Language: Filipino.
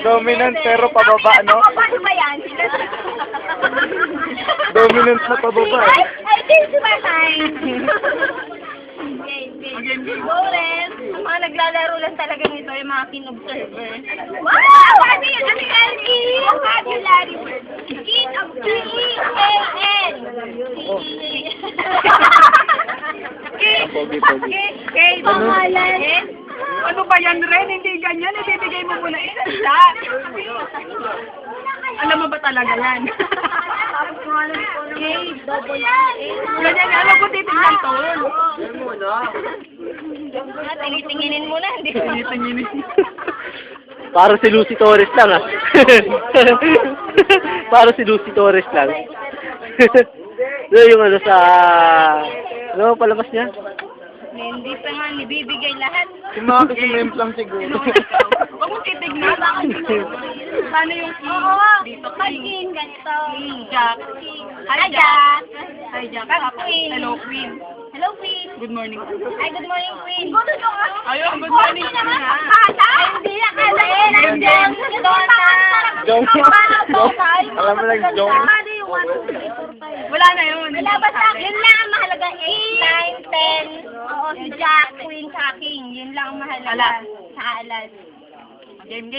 Dominant pero pababa, no? Paano ba yan? Dominant na pababa. I think sumasayang. Game. Go, Ren. Ang mga naglalaro lang talaga nito yung mga kin-observer. Wow! Ano yun? Ano yan? Vocabulary word. K-E-A-N. Pangalan. Ano ba yan, Ren? Hindi ganyan. Ibibigay mo muna isa. Alam mo ba talaga yan? Ganyan, alam ko titignan to. Tinitinginin mo na, hindi mo. Titinginin. Para si Lucy Torres lang, ah. Para si Lucy Torres lang. Yung ano sa... Ano palabas niya? Hindi pa nga nibibigay lahat. Si mga kisimem lang siguro. Huwag mo titignan. Sana yung king. Dito king. King, ganito. King, Jack. Hi, Jack. Hi, Jack. Queen. Hello, Queen. Hello, Queen. Good morning. Ay, good morning, Queen. Ayun, good morning, Queen, ha? Ay, hindi na kasi. Alam mo lang, Jong. Wala na yun. Wala ba sa akin? Yun lang ang mahalaga. 8, 9, 10. Oo, si Jack, Queen, sa King. Yun lang ang mahalaga. Alas. Sa alas. Game.